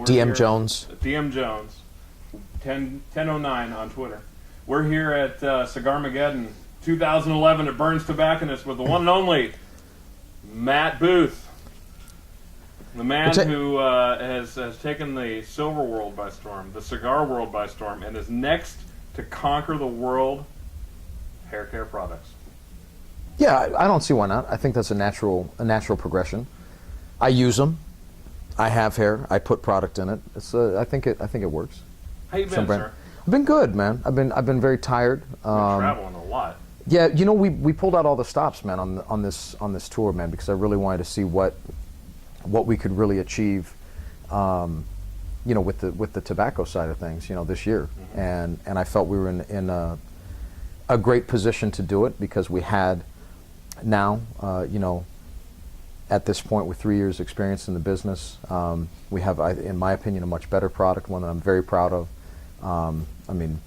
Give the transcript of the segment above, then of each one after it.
We're DM here, Jones. DM Jones, 1009 on Twitter. We're here at Cigarmaggedon 2011 at Burns Tobacconist with the one and only Matt Booth. The man who has taken the silver world by storm, the cigar world by storm, and is next to conquer the world, hair care products. Yeah, I don't see why not. I think that's a natural progression. I use them. I have hair. I put product in it. It's I think it works. How you been, sir? I've been good, man. I've been very tired. You've been traveling a lot. Yeah, you know, we pulled out all the stops, man, on this tour, man, because I really wanted to see what we could really achieve, you know, with the tobacco side of things, you know, this year, and I felt we were in a great position to do it because we had now, you know, at this point with 3 years experience in the business, we have, in my opinion, a much better product, one that I'm very proud of. I mean,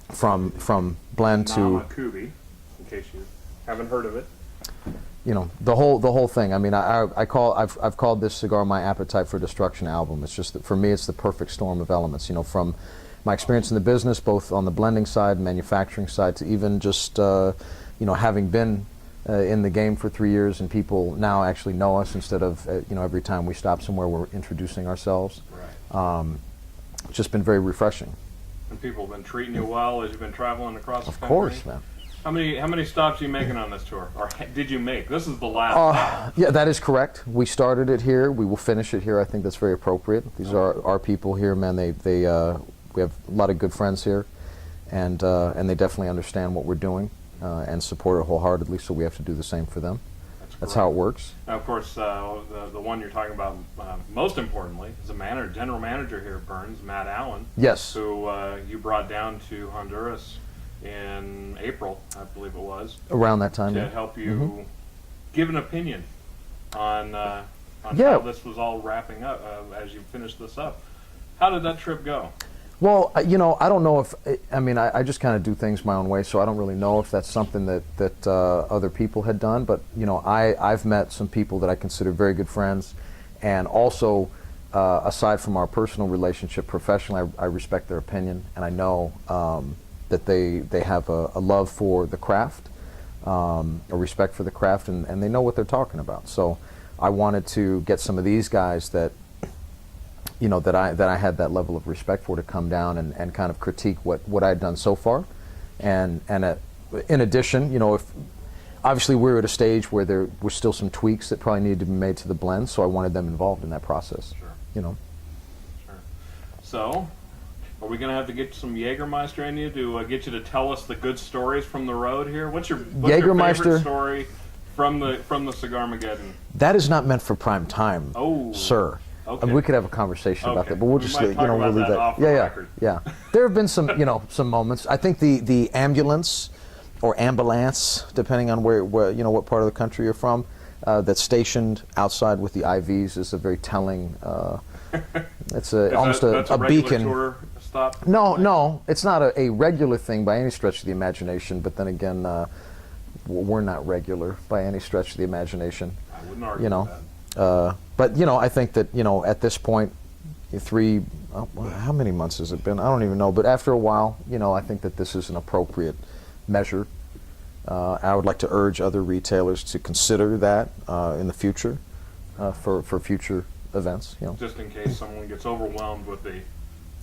from blend to OSOKill, in case you haven't heard of it. You know, the whole thing. I mean, I've called this cigar my Appetite for Destruction album. It's just that for me, it's the perfect storm of elements. You know, from my experience in the business, both on the blending side, manufacturing side, to even just you know, having been in the game for 3 years, and people now actually know us instead of you know, every time we stop somewhere we're introducing ourselves. Right. It's just been very refreshing. And people have been treating you well as you've been traveling across the country. Of course, man. How many stops are you making on this tour, or did you make? This is the last. Yeah, that is correct. We started it here. We will finish it here. I think that's very appropriate. These are our people here, man. We have a lot of good friends here, and they definitely understand what we're doing and support it wholeheartedly. So we have to do the same for them. That's how it works. Now, of course, the one you're talking about most importantly is the general manager here at Burns, Matt Allen. Yes. Who you brought down to Honduras in April, I believe it was. Around that time, to help you give an opinion on how this was all wrapping up as you finished this up. How did that trip go? Well, you know, I don't know if, I mean, I just kind of do things my own way, so I don't really know if that's something that other people had done, but, you know, I've met some people that I consider very good friends, and also, aside from our personal relationship professionally, I respect their opinion, and I know that they have a love for the craft, a respect for the craft, and they know what they're talking about. So I wanted to get some of these guys that, you know, that I had that level of respect for to come down and kind of critique what I had done so far. And in addition, you know, if obviously we're at a stage where there were still some tweaks that probably needed to be made to the blend, so I wanted them involved in that process. Sure. You know. Sure. So, are we going to have to get some Jägermeister in you to get you to tell us the good stories from the road here? What's your favorite story from the Cigarmaggedon? That is not meant for prime time, sir. Okay. I mean, we could have a conversation about that, but we'll just, you know, we'll leave that. Yeah. There have been some, you know, some moments. I think the ambulance or ambulance, depending on where you know, what part of the country you're from, that's stationed outside with the IVs is a very telling. It's almost a beacon. Tour stop? No, it's not a regular thing by any stretch of the imagination. But then again, we're not regular by any stretch of the imagination. I wouldn't argue you know. with that. But you know, I think that, you know, at this point, how many months has it been? I don't even know. But after a while, you know, I think that this is an appropriate measure. I would like to urge other retailers to consider that in the future for future events. You know, just in case someone gets overwhelmed with the.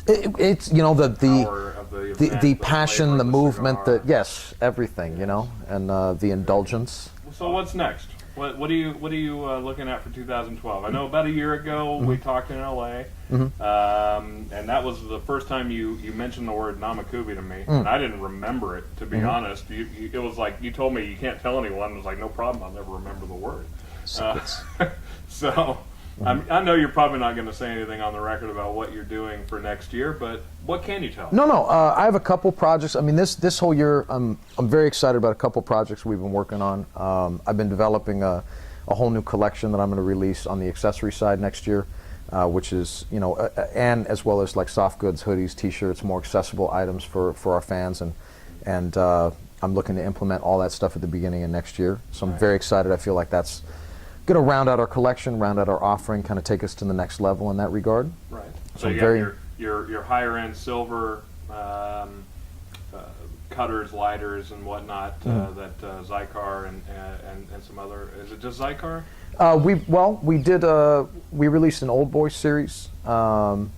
It's, you know, the passion, the movement, cigar. Everything, you know, and the indulgence. So what's next? What are you looking at for 2012? I know about a year ago we talked in LA, and that was the first time you mentioned the word Namakubi to me, and I didn't remember it, to be honest. It was like you told me you can't tell anyone. I was like, no problem, I'll never remember the word. So I know you're probably not going to say anything on the record about what you're doing for next year, but what can you tell? No. I have a couple projects. I mean, this whole year, I'm very excited about a couple projects we've been working on. I've been developing a whole new collection that I'm going to release on the accessory side next year, which is, you know, and as well as like soft goods, hoodies, T-shirts, more accessible items for our fans, and I'm looking to implement all that stuff at the beginning of next year. So I'm very excited. I feel like that's going to round out our collection, round out our offering, kind of take us to the next level in that regard. Right. So you got your higher end silver cutters, lighters, and whatnot. That Zycar and some other. Is it just Zycar? We released an old boy series, kind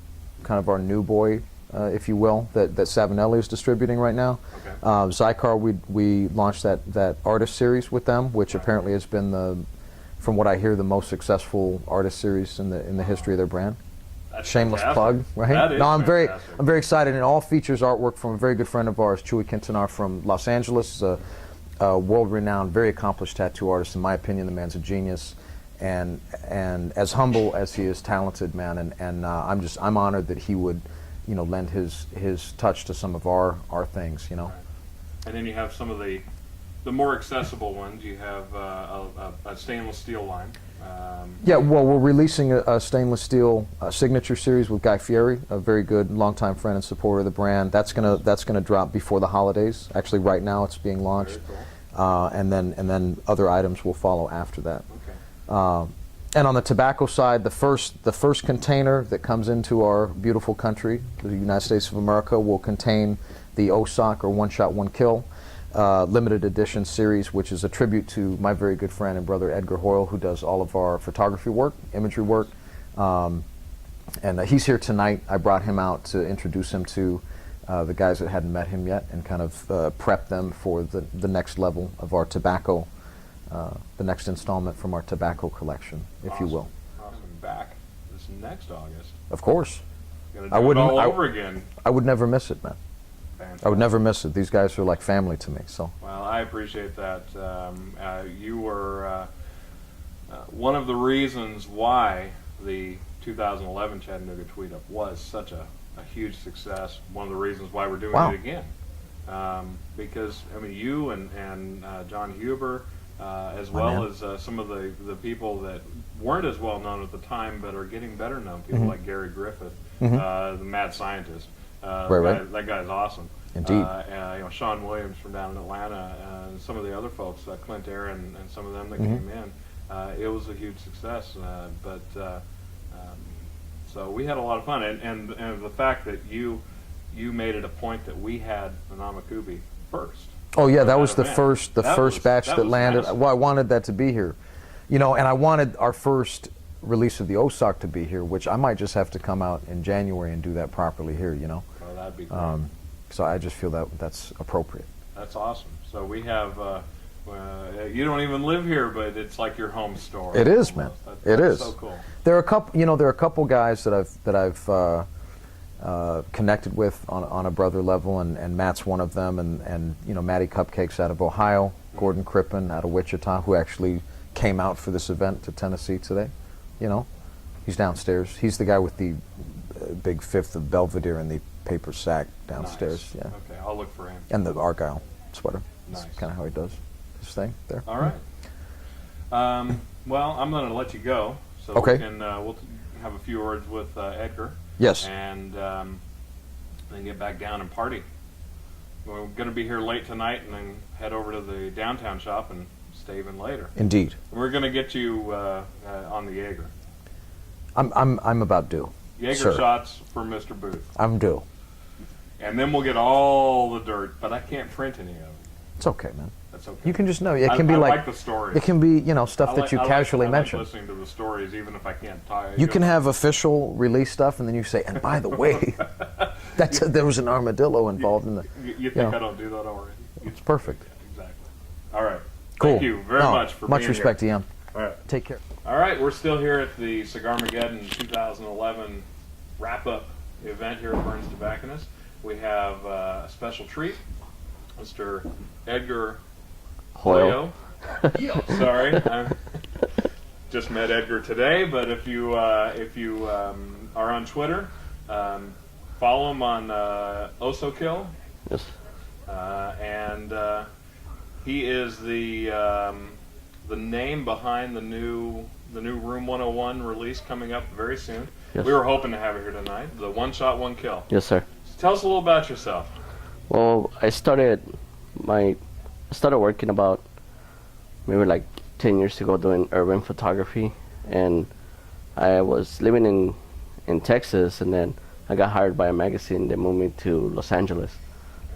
of our new boy, if you will, that Savinelli is distributing right now. Okay. Zycar, we launched that artist series with them, which apparently has been from what I hear, the most successful artist series in the history of their brand. That's Shameless fantastic. plug, right? That is I'm fantastic. very excited, and all features artwork from a very good friend of ours, Chewy Quintanar from Los Angeles, a world-renowned, very accomplished tattoo artist. In my opinion, the man's a genius, and as humble as he is talented, man. And I'm honored that he would, lend his touch to some of our things, Right. And then you have some of the more accessible ones. You have a stainless steel line. Yeah, well, we're releasing a stainless steel signature series with Guy Fieri, a very good longtime friend and supporter of the brand. That's gonna drop before the holidays. Actually, right now it's being launched, Very cool. and then other items will follow after that. Okay. And on the tobacco side, the first container that comes into our beautiful country, the United States of America, will contain the OSOK, or One Shot One Kill, limited edition series, which is a tribute to my very good friend and brother Edgar Hoill, who does all of our photography work, imagery work. And he's here tonight. I brought him out to introduce him to the guys that hadn't met him yet, and kind of prep them for the next level of our tobacco, the next installment from our tobacco collection, if you will. Awesome. Back this next August. Of course. Gonna do it all over again. I would never miss it, man. Fantastic. I would never miss it. These guys are like family to me. So. Well, I appreciate that. You were one of the reasons why the 2011 Chattanooga Tweet Up was such a huge success. One of the reasons why we're doing it again. Because, I mean, you and John Huber, as well as some of the people that weren't as well known at the time but are getting better known, people like Gary Griffith, the mad scientist. Right. That guy's awesome. Indeed. Sean Williams from down in Atlanta, and some of the other folks, Clint Aaron and some of them that came in. It was a huge success. So we had a lot of fun, and the fact that you made it a point that we had the Namakubi first. Oh yeah, that was the event. first batch that landed. massive. Well, I wanted that to be here, and I wanted our first release of the OSOK to be here, which I might just have to come out in January and do that properly here, Oh, that'd be great. So I just feel that's appropriate. That's awesome. So we have. You don't even live here, but it's like your home store. It is, man. It is. So cool. There are a couple guys that I've connected with on a brother level, and Matt's one of them, and Matty Cupcakes out of Ohio, Gordon Crippen out of Wichita, who actually came out for this event to Tennessee today. He's downstairs. He's the guy with the big fifth of Belvedere and the paper sack downstairs. Nice. Yeah. Okay, I'll look for him. And the Argyle sweater. That's Nice. kind of how he does his thing there. All right. Well, I'm going to let you go, so Okay. we can we'll have a few words with Edgar. Yes. And then get back down and party. We're going to be here late tonight, and then head over to the downtown shop and stay even later. Indeed. We're going to get you on the Jaeger. I'm about due. Jaeger Sir. shots for Mr. Booth. I'm due. And then we'll get all the dirt, but I can't print any of it. It's okay, man. That's okay. You can just know. It can I be like the stories. It can be stuff I that like- you I like- casually I mention. like listening to the stories, even if I can't tie. You can have official release stuff, and then you say, and by the way, there was an armadillo involved in the. You think I don't do that already? It's perfect. Exactly. All right. Cool. Thank you very much for much being respect here. to Ian. All right. Take care. All right. We're still here at the Cigarmaggedon 2011 wrap-up event here at Burns Tobacconist. We have a special treat, Mr. Edgar Hoill. Sorry, I just met Edgar today. But if you are on Twitter, follow him on OSOKill. Yes. And he is the name behind the new Room 101 release coming up very soon. Yes. We were hoping to have it here tonight. The One Shot One Kill. Yes, sir. So tell us a little about yourself. Well, I started working about maybe like 10 years ago doing urban photography, and I was living in Texas, and then I got hired by a magazine. They moved me to Los Angeles.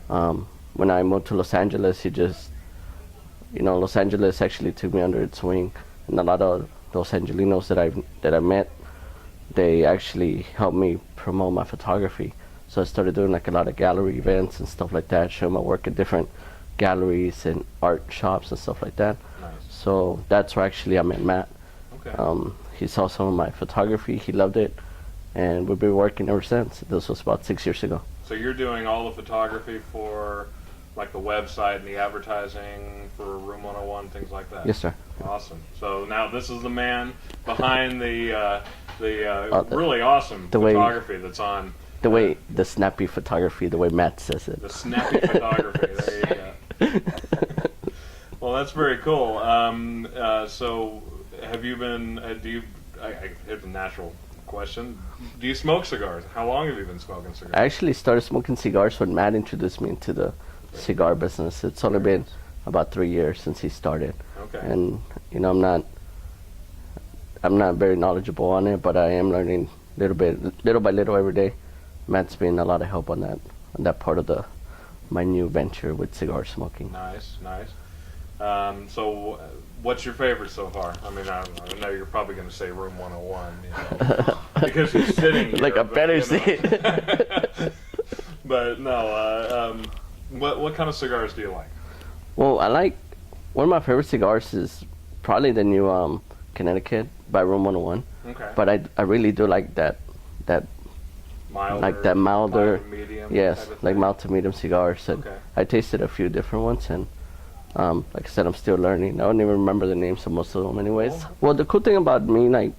When I moved to Los Angeles, Los Angeles actually took me under its wing, and a lot of those Angelinos that I met, they actually helped me promote my photography. So I started doing like a lot of gallery events and stuff like that, showing my work at different galleries and art shops and stuff like that. Nice. So that's where actually I met Matt. Okay. He saw some of my photography, he loved it, and we've been working ever since. This was about 6 years ago. So you're doing all the photography for like the website and the advertising for Room 101, things like that? Yes, sir. Awesome. So now this is the man behind the really awesome the way- photography that's on. The snappy photography, the way Matt says it. The snappy photography. There you go. Well, that's very cool. So, have you been? Here's a natural question. Do you smoke cigars? How long have you been smoking cigars? I actually started smoking cigars when Matt introduced me into the cigar business. It's only been about 3 years since he started. Okay. And I'm not very knowledgeable on it, but I am learning little by little every day. Matt's been a lot of help on that part of my new venture with cigar smoking. Nice. So, what's your favorite so far? I mean, I know you're probably going to say Room 101, because you're sitting here. Like a better but, seat. But no, what kind of cigars do you like? Well, I like, one of my favorite cigars is probably the new Connecticut by Room 101. Okay. But I really do like that Milder, like that milder, mild, medium. yes, type of like thing? mild to medium cigars. And Okay. I tasted a few different ones, and like I said, I'm still learning. I don't even remember the names of most of them, anyways. Oh. Well, the cool thing about me, like,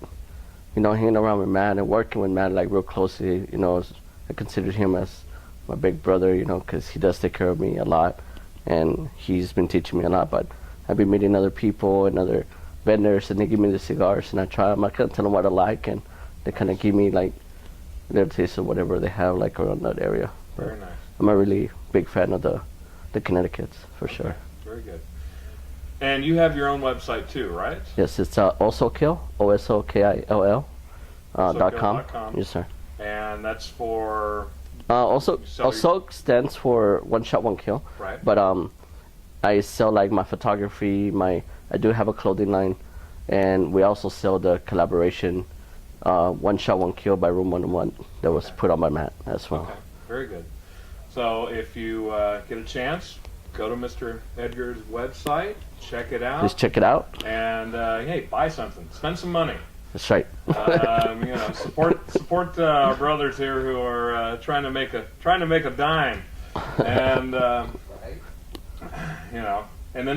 hanging around with Matt and working with Matt like real closely, is I consider him as my big brother, because he does take care of me a lot, and he's been teaching me a lot. But I've been meeting other people and other vendors, and they give me the cigars, and I try them. I kind of tell them what I like, and they kind of give me like a little taste of whatever they have like around that area. Very nice. I'm a really big fan of the Connecticut's for sure. Very good. And you have your own website too, right? Yes, it's OSOKill, OSOKill .com. OSOKill.com. Yes, sir. And that's for Also, So OSOK stands for One Shot One Kill. right. But I sell like my photography. I do have a clothing line, and we also sell the collaboration One Shot One Kill by Room 101 that was put on by Matt as well. Okay. Very good. So if you get a chance, go to Mr. Edgar's website, check it out, Just check it out. and hey, buy something, spend some money. That's right. Support our brothers here who are trying to make a dime, and and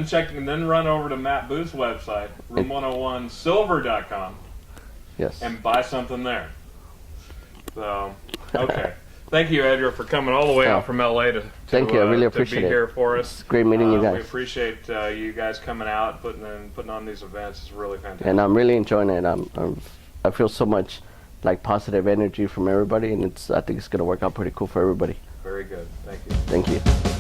then run over to Matt Booth's website, room101silver.com, Yes. and buy something there. So, okay. Thank you, Edgar, for coming all the way out from LA to Thank you. I really appreciate to be it. here for us. It's great meeting you We guys. appreciate you guys coming out, putting on these events. It's really fantastic. And I'm really enjoying it. I feel so much like positive energy from everybody, and I think it's gonna work out pretty cool for everybody. Very good. Thank you. Thank you.